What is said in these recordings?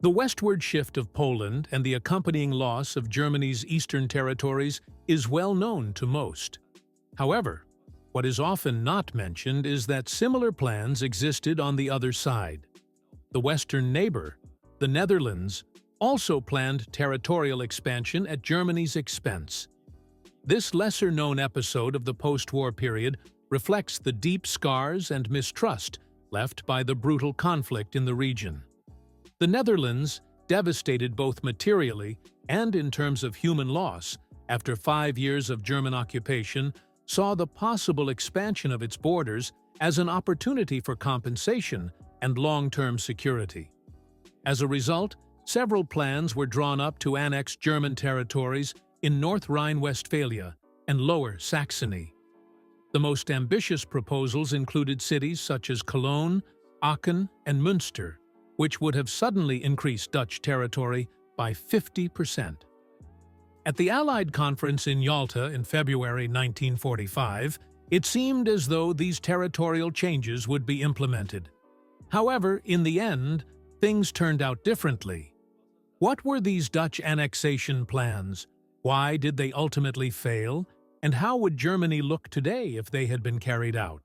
The westward shift of Poland and the accompanying loss of Germany's eastern territories is well known to most. However, what is often not mentioned is that similar plans existed on the other side. The western neighbor, the Netherlands, also planned territorial expansion at Germany's expense. This lesser-known episode of the post-war period reflects the deep scars and mistrust left by the brutal conflict in the region. The Netherlands, devastated both materially and in terms of human loss after 5 years of German occupation, saw the possible expansion of its borders as an opportunity for compensation and long-term security. As a result, several plans were drawn up to annex German territories in North Rhine-Westphalia and Lower Saxony. The most ambitious proposals included cities such as Cologne, Aachen, and Münster, which would have suddenly increased Dutch territory by 50%. At the Allied conference in Yalta in February 1945, it seemed as though these territorial changes would be implemented. However, in the end, things turned out differently. What were these Dutch annexation plans? Why did they ultimately fail? And how would Germany look today if they had been carried out?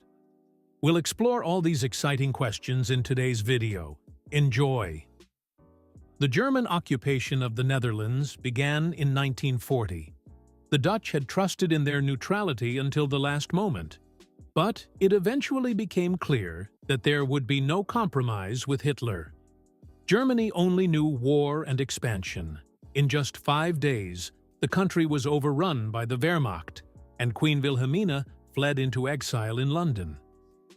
We'll explore all these exciting questions in today's video. Enjoy! The German occupation of the Netherlands began in 1940. The Dutch had trusted in their neutrality until the last moment. But it eventually became clear that there would be no compromise with Hitler. Germany only knew war and expansion. In just 5 days, the country was overrun by the Wehrmacht, and Queen Wilhelmina fled into exile in London.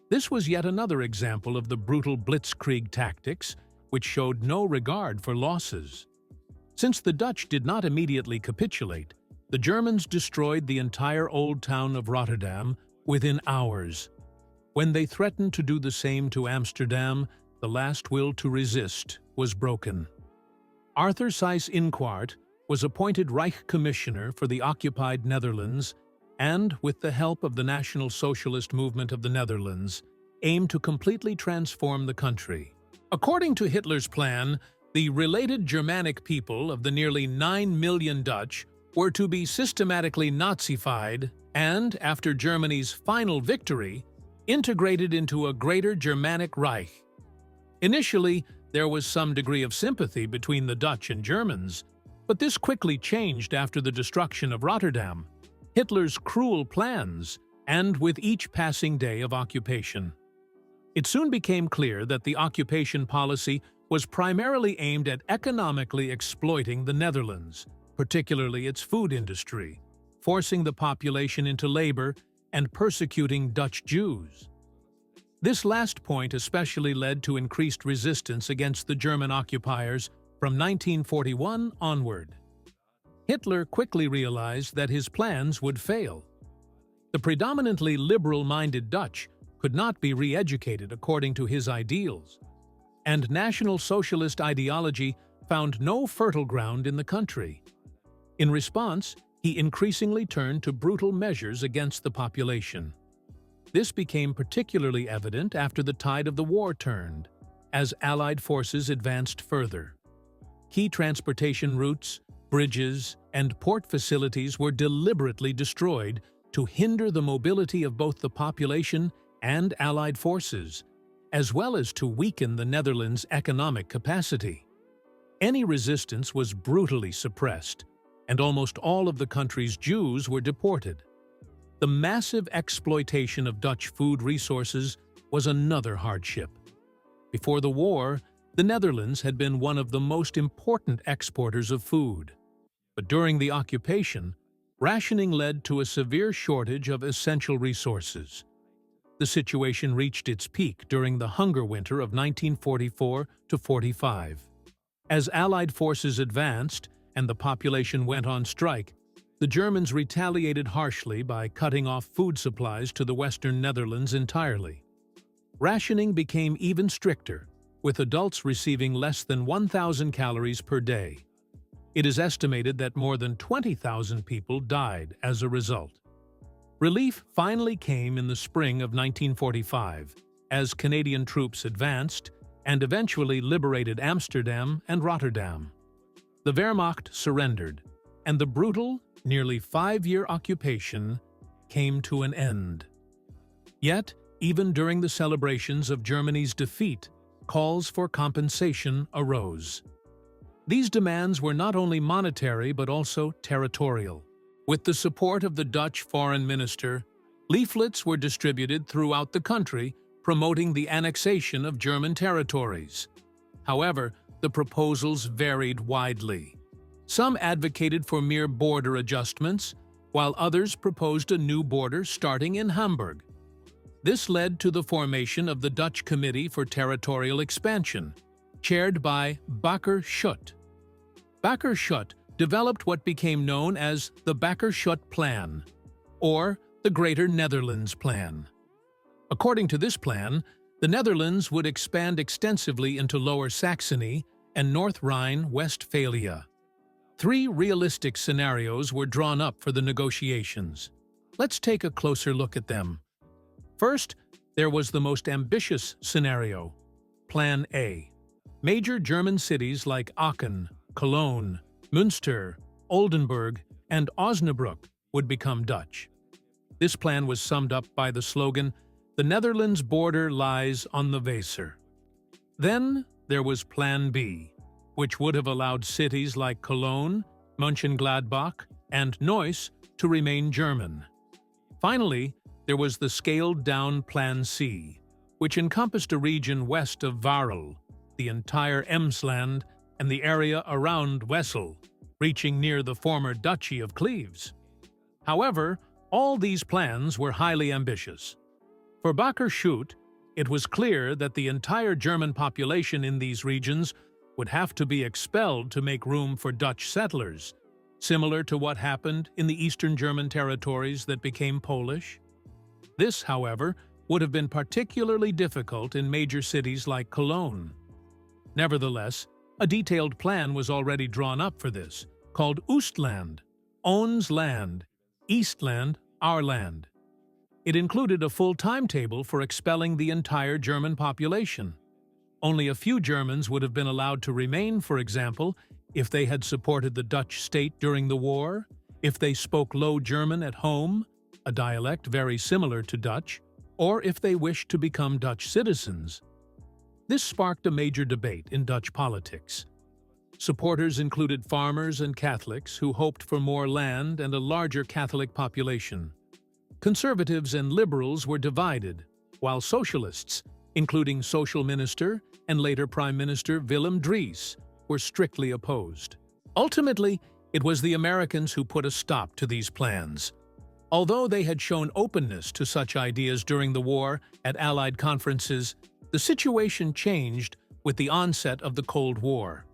This was yet another example of the brutal blitzkrieg tactics, which showed no regard for losses. Since the Dutch did not immediately capitulate, the Germans destroyed the entire old town of Rotterdam within hours. When they threatened to do the same to Amsterdam, the last will to resist was broken. Arthur Seyss-Inquart was appointed Reich Commissioner for the occupied Netherlands and, with the help of the National Socialist Movement of the Netherlands, aimed to completely transform the country. According to Hitler's plan, the related Germanic people of the nearly 9 million Dutch were to be systematically Nazified and, after Germany's final victory, integrated into a greater Germanic Reich. Initially, there was some degree of sympathy between the Dutch and Germans, but this quickly changed after the destruction of Rotterdam, Hitler's cruel plans, and with each passing day of occupation. It soon became clear that the occupation policy was primarily aimed at economically exploiting the Netherlands, particularly its food industry, forcing the population into labor and persecuting Dutch Jews. This last point especially led to increased resistance against the German occupiers from 1941 onward. Hitler quickly realized that his plans would fail. The predominantly liberal-minded Dutch could not be re-educated according to his ideals, and National Socialist ideology found no fertile ground in the country. In response, he increasingly turned to brutal measures against the population. This became particularly evident after the tide of the war turned, as Allied forces advanced further. Key transportation routes, bridges, and port facilities were deliberately destroyed to hinder the mobility of both the population and Allied forces, as well as to weaken the Netherlands' economic capacity. Any resistance was brutally suppressed, and almost all of the country's Jews were deported. The massive exploitation of Dutch food resources was another hardship. Before the war, the Netherlands had been one of the most important exporters of food. But during the occupation, rationing led to a severe shortage of essential resources. The situation reached its peak during the hunger winter of 1944–45. As Allied forces advanced and the population went on strike, the Germans retaliated harshly by cutting off food supplies to the Western Netherlands entirely. Rationing became even stricter, with adults receiving less than 1,000 calories per day. It is estimated that more than 20,000 people died as a result. Relief finally came in the spring of 1945, as Canadian troops advanced and eventually liberated Amsterdam and Rotterdam. The Wehrmacht surrendered, and the brutal, nearly 5-year occupation came to an end. Yet, even during the celebrations of Germany's defeat, calls for compensation arose. These demands were not only monetary but also territorial. With the support of the Dutch foreign minister, leaflets were distributed throughout the country promoting the annexation of German territories. However, the proposals varied widely. Some advocated for mere border adjustments, while others proposed a new border starting in Hamburg. This led to the formation of the Dutch Committee for Territorial Expansion, chaired by Bakker-Schut. Bakker-Schut developed what became known as the Bakker-Schut Plan, or the Greater Netherlands Plan. According to this plan, the Netherlands would expand extensively into Lower Saxony and North Rhine-Westphalia. 3 realistic scenarios were drawn up for the negotiations. Let's take a closer look at them. First, there was the most ambitious scenario, Plan A. Major German cities like Aachen, Cologne, Münster, Oldenburg, and Osnabrück would become Dutch. This plan was summed up by the slogan, "The Netherlands border lies on the Weser." Then there was Plan B, which would have allowed cities like Cologne, Mönchengladbach, and Neuss to remain German. Finally, there was the scaled-down Plan C, which encompassed a region west of Varel, the entire Emsland, and the area around Wesel, reaching near the former Duchy of Cleves. However, all these plans were highly ambitious. For Bakker-Schut, it was clear that the entire German population in these regions would have to be expelled to make room for Dutch settlers, similar to what happened in the Eastern German territories that became Polish. This, however, would have been particularly difficult in major cities like Cologne. Nevertheless, a detailed plan was already drawn up for this, called Oostland, Ons Land, Eastland, Our Land. It included a full timetable for expelling the entire German population. Only a few Germans would have been allowed to remain, for example, if they had supported the Dutch state during the war, if they spoke Low German at home, a dialect very similar to Dutch, or if they wished to become Dutch citizens. This sparked a major debate in Dutch politics. Supporters included farmers and Catholics who hoped for more land and a larger Catholic population. Conservatives and liberals were divided, while socialists, including Social Minister and later Prime Minister Willem Drees, were strictly opposed. Ultimately, it was the Americans who put a stop to these plans. Although they had shown openness to such ideas during the war at Allied conferences, the situation changed with the onset of the Cold War.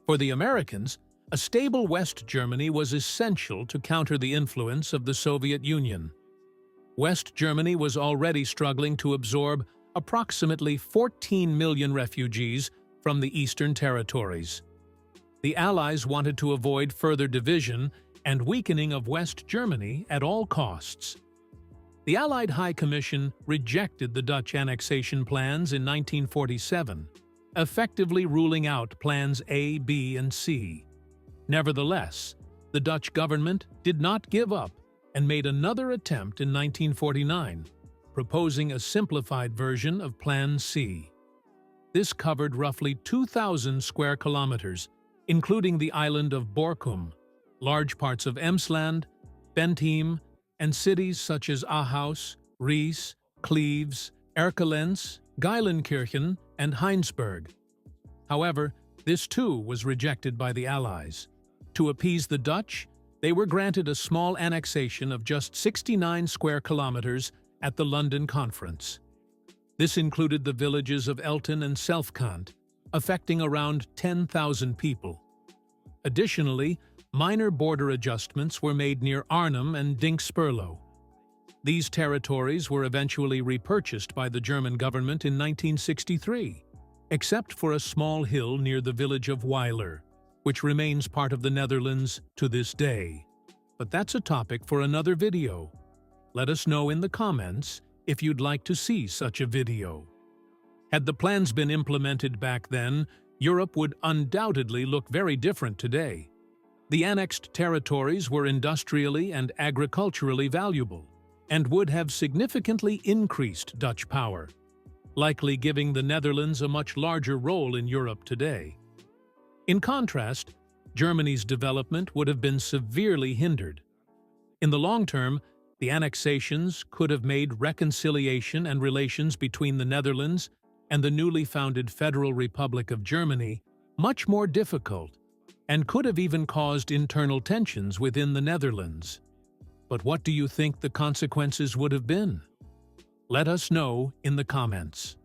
For the Americans, a stable West Germany was essential to counter the influence of the Soviet Union. West Germany was already struggling to absorb approximately 14 million refugees from the Eastern territories. The Allies wanted to avoid further division and weakening of West Germany at all costs. The Allied High Commission rejected the Dutch annexation plans in 1947, effectively ruling out Plans A, B, and C. Nevertheless, the Dutch government did not give up and made another attempt in 1949, proposing a simplified version of Plan C. This covered roughly 2,000 square kilometers, including the island of Borkum, large parts of Emsland, Bentheim, and cities such as Ahaus, Ries, Cleves, Erkelenz, Geilenkirchen, and Heinsberg. However, this too was rejected by the Allies. To appease the Dutch, they were granted a small annexation of just 69 square kilometers at the London Conference. This included the villages of Elton and Selfkant, affecting around 10,000 people. Additionally, minor border adjustments were made near Arnhem and Dinkspurlo. These territories were eventually repurchased by the German government in 1963, except for a small hill near the village of Weiler, which remains part of the Netherlands to this day. But that's a topic for another video. Let us know in the comments if you'd like to see such a video. Had the plans been implemented back then, Europe would undoubtedly look very different today. The annexed territories were industrially and agriculturally valuable, and would have significantly increased Dutch power, likely giving the Netherlands a much larger role in Europe today. In contrast, Germany's development would have been severely hindered. In the long term, the annexations could have made reconciliation and relations between the Netherlands and the newly founded Federal Republic of Germany much more difficult, and could have even caused internal tensions within the Netherlands. But what do you think the consequences would have been? Let us know in the comments.